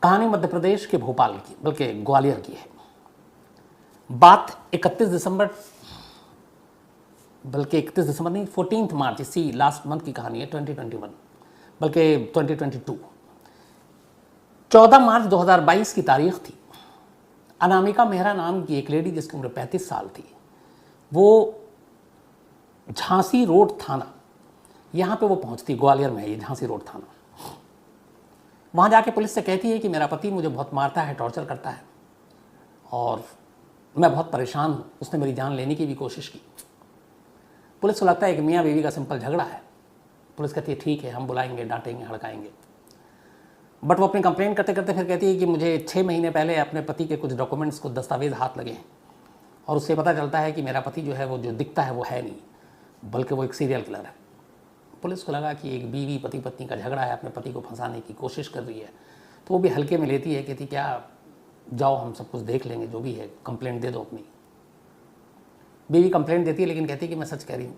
कहानी मध्य प्रदेश के भोपाल की, बल्कि ग्वालियर की है। बात 31 दिसंबर, बल्कि 31 दिसंबर नहीं, 14 मार्च, इसी लास्ट मंथ की कहानी है, 2021, बल्कि 2022। 14 मार्च 2022 की तारीख थी। अनामिका मेहरा नाम की एक लेडी जिसकी उम्र 35 साल थी, वो झांसी रोड थाना, यहाँ पे वो पहुँचती, ग्वालियर में है ये झांसी रोड थाना। वहाँ जाके पुलिस से कहती है कि मेरा पति मुझे बहुत मारता है, टॉर्चर करता है और मैं बहुत परेशान हूँ, उसने मेरी जान लेने की भी कोशिश की। पुलिस को लगता है कि मियाँ बीवी का सिंपल झगड़ा है। पुलिस कहती है ठीक है, हम बुलाएंगे, डांटेंगे, हड़काएंगे। बट वो अपनी कंप्लेन करते करते फिर कहती है कि मुझे 6 महीने पहले अपने पति के कुछ डॉक्यूमेंट्स, कुछ दस्तावेज हाथ लगे हैं और उससे पता चलता है कि मेरा पति जो है वो जो दिखता है वो है नहीं, बल्कि वो एक सीरियल किलर है। पुलिस को लगा कि एक बीवी पति पत्नी का झगड़ा है, अपने पति को फंसाने की कोशिश कर रही है, तो वो भी हल्के में लेती है, कहती क्या जाओ हम सब कुछ देख लेंगे, जो भी है कंप्लेंट दे दो अपनी। बीवी कंप्लेंट देती है लेकिन कहती है कि मैं सच कह रही हूँ,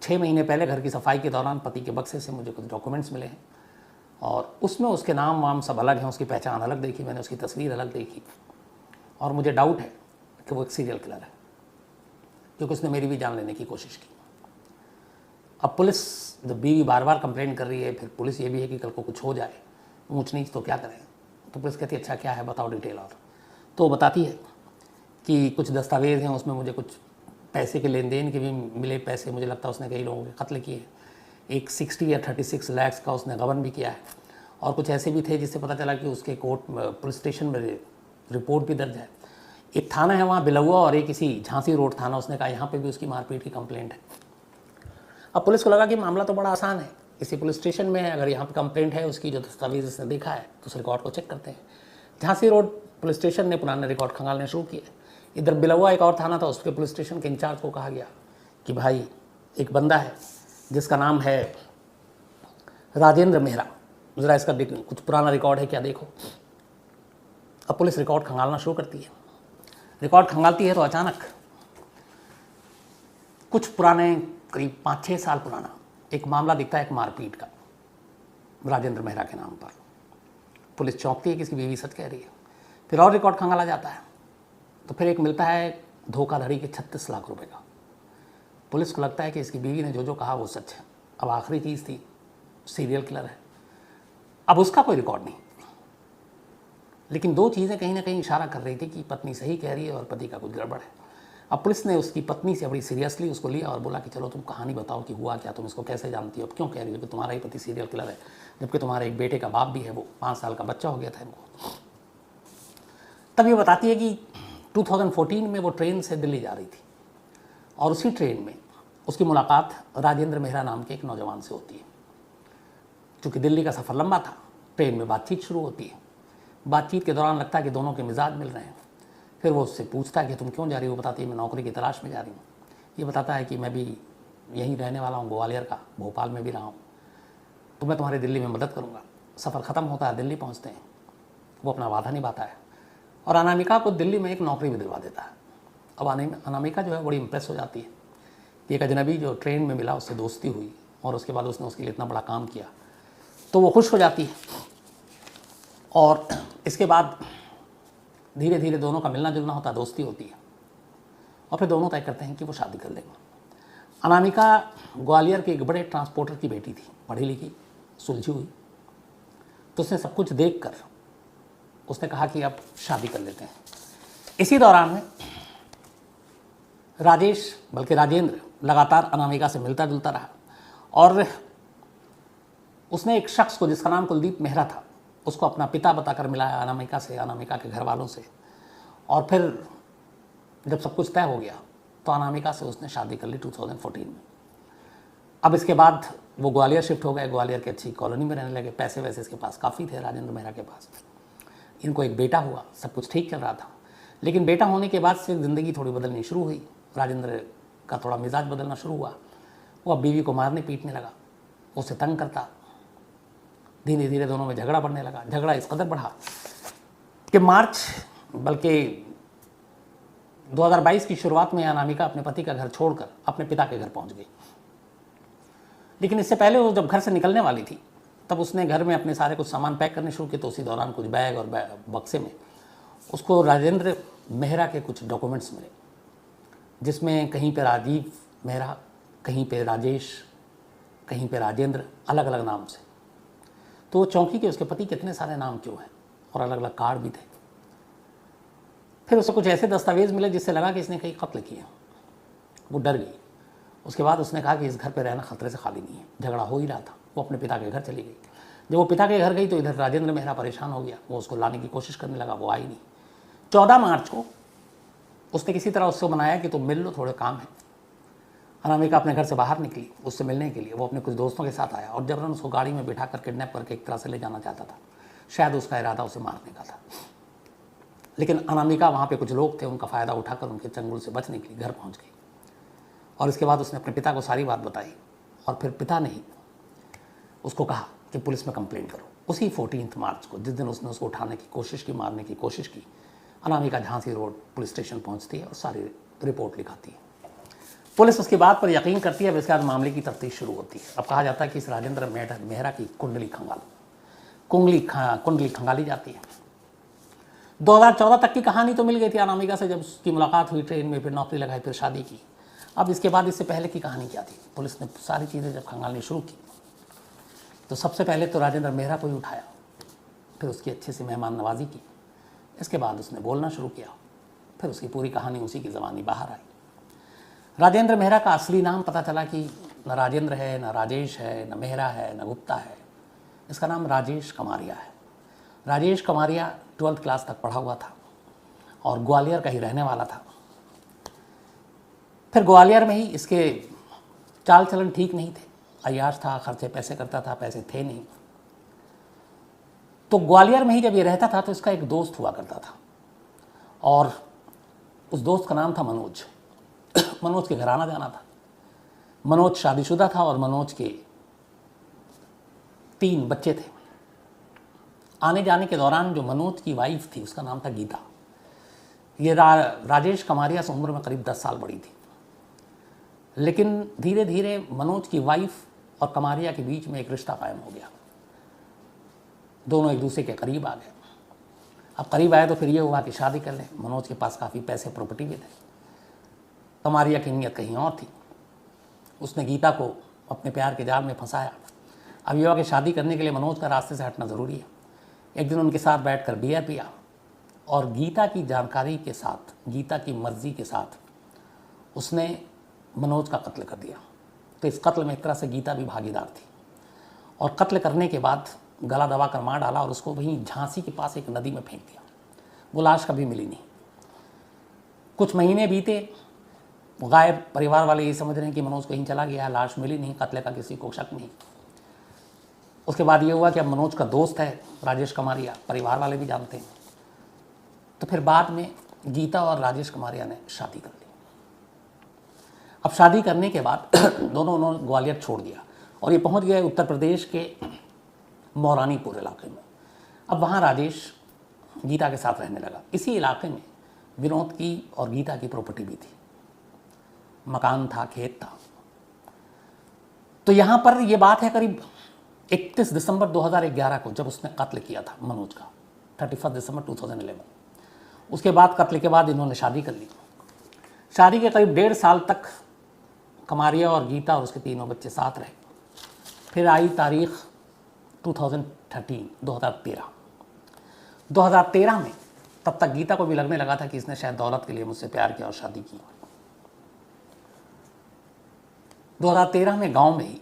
6 महीने पहले घर की सफाई के दौरान पति के बक्से से मुझे कुछ डॉक्यूमेंट्स मिले हैं और उसमें उसके नाम वाम सब अलग हैं, उसकी पहचान अलग देखी मैंने, उसकी तस्वीर अलग देखी और मुझे डाउट है कि वो एक सीरियल किलर है, क्योंकि उसने मेरी भी जान लेने की कोशिश की। अब पुलिस, जब बीवी बार बार कंप्लेंट कर रही है, फिर पुलिस ये भी है कि कल को कुछ हो जाए ऊंच नीच तो क्या करें, तो पुलिस कहती है अच्छा क्या है बताओ डिटेल। और तो बताती है कि कुछ दस्तावेज़ हैं, उसमें मुझे कुछ पैसे के लेन देन के भी मिले पैसे, मुझे लगता है उसने कई लोगों के कत्ल किए, एक 60 या 36 लाख का उसने गबन भी किया है और कुछ ऐसे भी थे जिससे पता चला कि उसके कोर्ट पुलिस स्टेशन में रिपोर्ट भी दर्ज है। एक थाना है वहाँ बिलौआ और एक इसी झांसी रोड थाना, उसने कहा यहाँ पे भी उसकी मारपीट की कंप्लेंट है। अब पुलिस को लगा कि मामला तो बड़ा आसान है, इसी पुलिस स्टेशन में है, अगर यहाँ पे कंप्लेंट है उसकी, जो दस्तावेज इसने देखा है तो उस रिकॉर्ड को चेक करते हैं। झांसी रोड पुलिस स्टेशन ने पुराने रिकॉर्ड खंगालने शुरू किए। इधर बिलौआ एक और थाना था, उसके पुलिस स्टेशन के इंचार्ज को कहा गया कि भाई एक बंदा है जिसका नाम है राजेंद्र मेहरा, ज़रा इसका कुछ पुराना रिकॉर्ड है क्या देखो। अब पुलिस रिकॉर्ड खंगालना शुरू करती है। रिकॉर्ड खंगालती है तो अचानक कुछ पुराने, करीब 5-6 साल पुराना एक मामला दिखता है, एक मारपीट का, राजेंद्र मेहरा के नाम पर। पुलिस चौंकती है कि इसकी बीवी सच कह रही है। फिर और रिकॉर्ड खंगाला जाता है तो फिर एक मिलता है धोखाधड़ी के 36 लाख रुपए का। पुलिस को लगता है कि इसकी बीवी ने जो जो कहा वो सच है। अब आखिरी चीज़ थी, सीरियल किलर है। अब उसका कोई रिकॉर्ड नहीं, लेकिन 2 चीज़ें कहीं ना कहीं इशारा कर रही थी कि पत्नी सही कह रही है और पति का कुछ गड़बड़ है। अब पुलिस ने उसकी पत्नी से बड़ी सीरियसली उसको लिया और बोला कि चलो तुम कहानी बताओ कि हुआ क्या, तुम इसको कैसे जानती हो, अब क्यों कह रही हो कि तुम्हारा ही पति सीरियल किलर है, जबकि तुम्हारे एक बेटे का बाप भी है, वो 5 साल का बच्चा हो गया था इनको। तब ये बताती है कि 2014 में वो ट्रेन से दिल्ली जा रही थी और उसी ट्रेन में उसकी मुलाकात राजेंद्र मेहरा नाम के एक नौजवान से होती है। चूँकि दिल्ली का सफ़र लंबा था, ट्रेन में बातचीत शुरू होती है। बातचीत के दौरान लगता है कि दोनों के मिजाज मिल रहे हैं। फिर वो उससे पूछता है कि तुम क्यों जा रही हो, बताती है मैं नौकरी की तलाश में जा रही हूँ। ये बताता है कि मैं भी यहीं रहने वाला हूँ, ग्वालियर का, भोपाल में भी रहा हूँ, तो मैं तुम्हारी दिल्ली में मदद करूँगा। सफ़र ख़त्म होता है, दिल्ली पहुँचते हैं, वो अपना वादा निभाता है और अनामिका को दिल्ली में एक नौकरी भी दिलवा देता है। अब अनामिका जो है बड़ी इम्प्रेस हो जाती है कि एक अजनबी जो ट्रेन में मिला उससे दोस्ती हुई और उसके बाद उसने उसके लिए इतना बड़ा काम किया, तो वो खुश हो जाती है। और इसके बाद धीरे धीरे दोनों का मिलना जुलना होता है, दोस्ती होती है और फिर दोनों तय करते हैं कि वो शादी कर लेंगे। अनामिका ग्वालियर के एक बड़े ट्रांसपोर्टर की बेटी थी, पढ़ी लिखी, सुलझी हुई, तो उसने सब कुछ देखकर उसने कहा कि अब शादी कर लेते हैं। इसी दौरान में राजेंद्र लगातार अनामिका से मिलता जुलता रहा और उसने एक शख्स को जिसका नाम कुलदीप मेहरा था उसको अपना पिता बताकर मिलाया अनामिका से, अनामिका के घर वालों से। और फिर जब सब कुछ तय हो गया तो अनामिका से उसने शादी कर ली 2014 में। अब इसके बाद वो ग्वालियर शिफ्ट हो गए, ग्वालियर की अच्छी कॉलोनी में रहने लगे। पैसे वैसे इसके पास काफ़ी थे राजेंद्र मेहरा के पास। इनको एक बेटा हुआ, सब कुछ ठीक चल रहा था, लेकिन बेटा होने के बाद से ज़िंदगी थोड़ी बदलनी शुरू हुई। राजेंद्र का थोड़ा मिजाज बदलना शुरू हुआ। वो अब बीवी को मारने पीटने लगा, उसे तंग करता। धीरे धीरे दोनों में झगड़ा बढ़ने लगा। झगड़ा इस कदर बढ़ा कि मार्च, बल्कि 2022 की शुरुआत में अनामिका अपने पति का घर छोड़कर अपने पिता के घर पहुंच गई। लेकिन इससे पहले वो जब घर से निकलने वाली थी तब उसने घर में अपने सारे कुछ सामान पैक करने शुरू किए, तो उसी दौरान कुछ बैग और बक्से में उसको राजेंद्र मेहरा के कुछ डॉक्यूमेंट्स मिले, जिसमें कहीं पे राजीव मेहरा, कहीं पे राजेश, कहीं पे राजेंद्र, अलग अलग नाम से। तो वो चौंकी कि उसके पति कितने सारे नाम क्यों हैं, और अलग अलग कार्ड भी थे। फिर उसे कुछ ऐसे दस्तावेज मिले जिससे लगा कि इसने कई कत्ल किए। वो डर गई। उसके बाद उसने कहा कि इस घर पर रहना खतरे से खाली नहीं है, झगड़ा हो ही रहा था। वो अपने पिता के घर चली गई। जब वो पिता के घर गई तो इधर राजेंद्र मेहरा परेशान हो गया। वो उसको लाने की कोशिश करने लगा, वो आई नहीं। 14 मार्च को उसने किसी तरह उससे मनाया कि तुम मिल लो, थोड़े काम है। अनामिका अपने घर से बाहर निकली उससे मिलने के लिए। वो अपने कुछ दोस्तों के साथ आया और जबरन उसको गाड़ी में बिठा कर किडनैप करके एक तरह से ले जाना चाहता था। शायद उसका इरादा उसे मारने का था, लेकिन अनामिका वहाँ पे कुछ लोग थे, उनका फ़ायदा उठाकर उनके चंगुल से बच निकली, घर पहुँच गई। और इसके बाद उसने अपने पिता को सारी बात बताई, और फिर पिता ने ही उसको कहा कि पुलिस में कंप्लेंट करो। उसी 14 मार्च को, जिस दिन उसने उसको उठाने की कोशिश की, मारने की कोशिश की, Anamika Jhansi road police station पहुंचती है और सारी रिपोर्ट लिखाती है। पुलिस उसकी बात पर यकीन करती है। इसके बाद मामले की तफ्तीश शुरू होती है। अब कहा जाता है कि इस राजेंद्र मेहरा की कुंडली खंगाली जाती है। 2014 तक की कहानी तो मिल गई थी अनामिका से, जब उसकी मुलाकात हुई ट्रेन में, फिर नौकरी लगाई, फिर शादी की। अब इसके बाद इससे पहले की कहानी क्या थी? पुलिस ने सारी चीज़ें जब खंगालनी शुरू की तो सबसे पहले तो राजेंद्र मेहरा को ही उठाया, फिर उसकी अच्छे से मेहमान नवाजी की। इसके बाद उसने बोलना शुरू किया, फिर उसकी पूरी कहानी उसी की ज़बानी बाहर आई। राजेंद्र मेहरा का असली नाम पता चला कि न राजेंद्र है, न राजेश है, न मेहरा है, न गुप्ता है। इसका नाम राजेश कमारिया है। राजेश कमारिया 12th क्लास तक पढ़ा हुआ था और ग्वालियर का ही रहने वाला था। फिर ग्वालियर में ही इसके चाल चलन ठीक नहीं थे, अय्याश था, खर्चे पैसे करता था, पैसे थे नहीं। तो ग्वालियर में ही जब ये रहता था तो इसका एक दोस्त हुआ करता था, और उस दोस्त का नाम था मनोज। मनोज के घर आना जाना था। मनोज शादीशुदा था और मनोज के 3 बच्चे थे। आने जाने के दौरान जो मनोज की वाइफ थी उसका नाम था गीता। ये राजेश कमारिया से उम्र में करीब 10 साल बड़ी थी, लेकिन धीरे धीरे मनोज की वाइफ और कमारिया के बीच में एक रिश्ता कायम हो गया। दोनों एक दूसरे के करीब आ गए। अब करीब आए तो फिर ये हुआ कि शादी कर लें। मनोज के पास काफ़ी पैसे, प्रॉपर्टी भी थे। कमारिया की नीयत कहीं और थी। उसने गीता को अपने प्यार के जाल में फंसाया। अब ये हुआ कि शादी करने के लिए मनोज का रास्ते से हटना ज़रूरी है। एक दिन उनके साथ बैठकर बियर पिया और गीता की जानकारी के साथ, गीता की मर्जी के साथ उसने मनोज का कत्ल कर दिया। तो इस कत्ल में एक तरह से गीता भी भागीदार थी, और कत्ल करने के बाद गला दबा कर मार डाला और उसको वहीं झांसी के पास एक नदी में फेंक दिया। वो लाश कभी मिली नहीं। कुछ महीने बीते, गायब। परिवार वाले ये समझ रहे हैं कि मनोज कहीं चला गया, लाश मिली नहीं, कत्ल का किसी को शक नहीं। उसके बाद ये हुआ कि अब मनोज का दोस्त है राजेश कमारिया, परिवार वाले भी जानते हैं। तो फिर बाद में गीता और राजेश कमारिया ने शादी कर ली। अब शादी करने के बाद दोनों उन्होंने ग्वालियर छोड़ दिया और ये पहुंच गए उत्तर प्रदेश के मौरानीपुर इलाके में। अब वहाँ राजेश गीता के साथ रहने लगा। इसी इलाके में विनोद की और गीता की प्रॉपर्टी भी थी, मकान था, खेत था। तो यहाँ पर ये बात है करीब 31 दिसंबर 2011 को, जब उसने कत्ल किया था मनोज का, 31 दिसंबर 2011। उसके बाद कत्ल के बाद इन्होंने शादी कर ली। शादी के करीब 1.5 साल तक कमारिया और गीता और उसके 3 बच्चे साथ रहे। फिर आई तारीख 2013। 2013 में तब तक गीता को भी लगने लगा था कि इसने शायद दौलत के लिए मुझसे प्यार किया और शादी की। 2013 में गांव में ही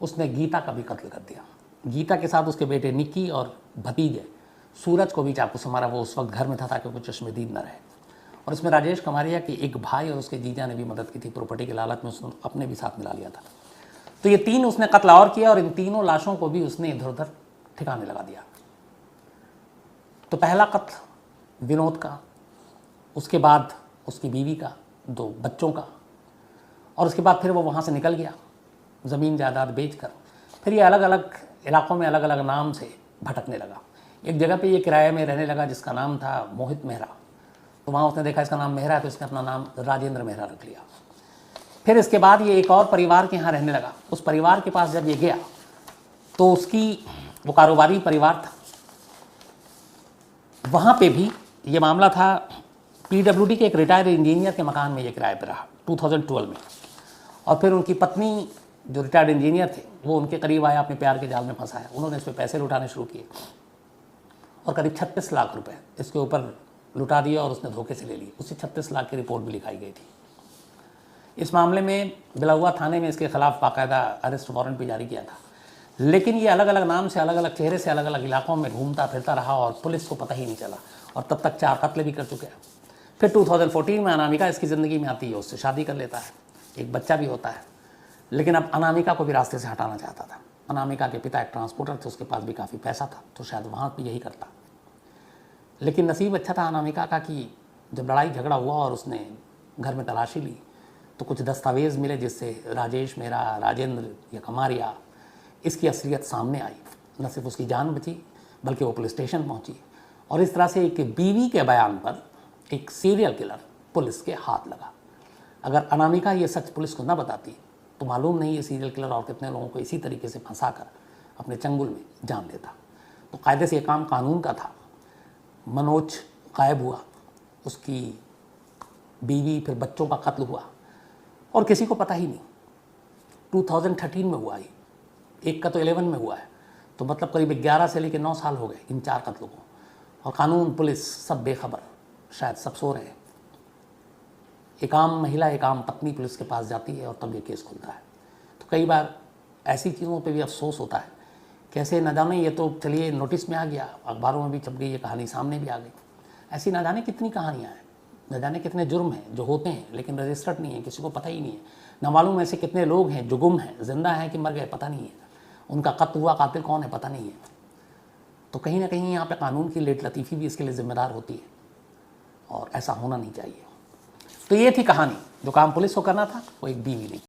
उसने गीता का भी कत्ल कर दिया। गीता के साथ उसके बेटे निक्की और भतीजे सूरज को भी चाकू से मारा। वो उस वक्त घर में था ताकि वो चश्मदीद न रहे। और इसमें राजेश कमारिया की एक भाई और उसके जीजा ने भी मदद की थी। प्रॉपर्टी के लालच में उसने अपने भी साथ मिला लिया था। तो ये 3 उसने कत्ल और किया और इन तीनों लाशों को भी उसने इधर उधर ठिकाने लगा दिया। तो पहला कत्ल विनोद का, उसके बाद उसकी बीवी का, 2 बच्चों का, और उसके बाद फिर वो वहाँ से निकल गया ज़मीन जायदाद बेचकर। फिर ये अलग अलग इलाकों में अलग अलग नाम से भटकने लगा। एक जगह पे ये किराए में रहने लगा जिसका नाम था मोहित मेहरा। तो वहाँ उसने देखा इसका नाम मेहरा है तो इसने अपना नाम राजेंद्र मेहरा रख लिया। फिर इसके बाद ये एक और परिवार के यहाँ रहने लगा। उस परिवार के पास जब ये गया तो उसकी वो कारोबारी परिवार था। वहाँ पे भी ये मामला था, पीडब्ल्यूडी के एक रिटायर्ड इंजीनियर के मकान में ये किराए पर रहा 2012 में। और फिर उनकी पत्नी जो रिटायर्ड इंजीनियर थे वो उनके करीब आया, अपने प्यार के जाल में फंसाया। उन्होंने इस पर पैसे लुटाने शुरू किए और करीब 36 लाख रुपए इसके ऊपर लुटा दिए और उसने धोखे से ले लिए। उससे 36 लाख की रिपोर्ट भी लिखाई गई थी। इस मामले में बिलाहुआ थाने में इसके खिलाफ बाकायदा अरेस्ट वारंट भी जारी किया था, लेकिन ये अलग अलग नाम से, अलग अलग चेहरे से, अलग अलग इलाकों में घूमता फिरता रहा और पुलिस को पता ही नहीं चला। और तब तक 4 कत्ल भी कर चुके हैं। फिर 2014 में अनामिका इसकी ज़िंदगी में आती है, उससे शादी कर लेता है, एक बच्चा भी होता है। लेकिन अब अनामिका को भी रास्ते से हटाना चाहता था। अनामिका के पिता एक ट्रांसपोर्टर थे, उसके पास भी काफ़ी पैसा था, तो शायद वहाँ भी यही करता। लेकिन नसीब अच्छा था अनामिका का कि जब लड़ाई झगड़ा हुआ और उसने घर में तलाशी ली तो कुछ दस्तावेज़ मिले जिससे राजेश मेहरा, राजेंद्र या कमारिया, इसकी असलियत सामने आई। न सिर्फ उसकी जान बची बल्कि वो पुलिस स्टेशन पहुंची और इस तरह से एक बीवी के बयान पर एक सीरियल किलर पुलिस के हाथ लगा। अगर अनामिका ये सच पुलिस को न बताती तो मालूम नहीं ये सीरियल किलर और कितने लोगों को इसी तरीके से फंसाकर अपने चंगुल में जान देता। तो कायदे से ये काम कानून का था। मनोज गायब हुआ, उसकी बीवी, फिर बच्चों का कत्ल हुआ और किसी को पता ही नहीं। 2013 में हुआ, एक का तो 11 में हुआ है, तो मतलब करीब 11 से लेकर 9 साल हो गए इन 4 कत्लों को। और कानून, पुलिस सब बेखबर, शायद सब सो रहे हैं। एक आम महिला, एक आम पत्नी पुलिस के पास जाती है और तब ये केस खुलता है। तो कई बार ऐसी चीज़ों पे भी अफसोस होता है, कैसे न जाने, ये तो चलिए नोटिस में आ गया, अखबारों में भी छप गई, ये कहानी सामने भी आ गई। ऐसी न जाने कितनी कहानियाँ हैं, न जाने कितने जुर्म हैं जो होते हैं लेकिन रजिस्टर्ड नहीं है, किसी को पता ही नहीं है। न मालूम ऐसे कितने लोग हैं जो गुम हैं, जिंदा हैं कि मर गए, पता नहीं है। उनका कत्ल हुआ, कातिल कौन है, पता नहीं है। तो कहीं ना कहीं यहाँ पे कानून की लेट लतीफ़ी भी इसके लिए जिम्मेदार होती है और ऐसा होना नहीं चाहिए। तो ये थी कहानी। जो काम पुलिस को करना था वो एक बीवी ने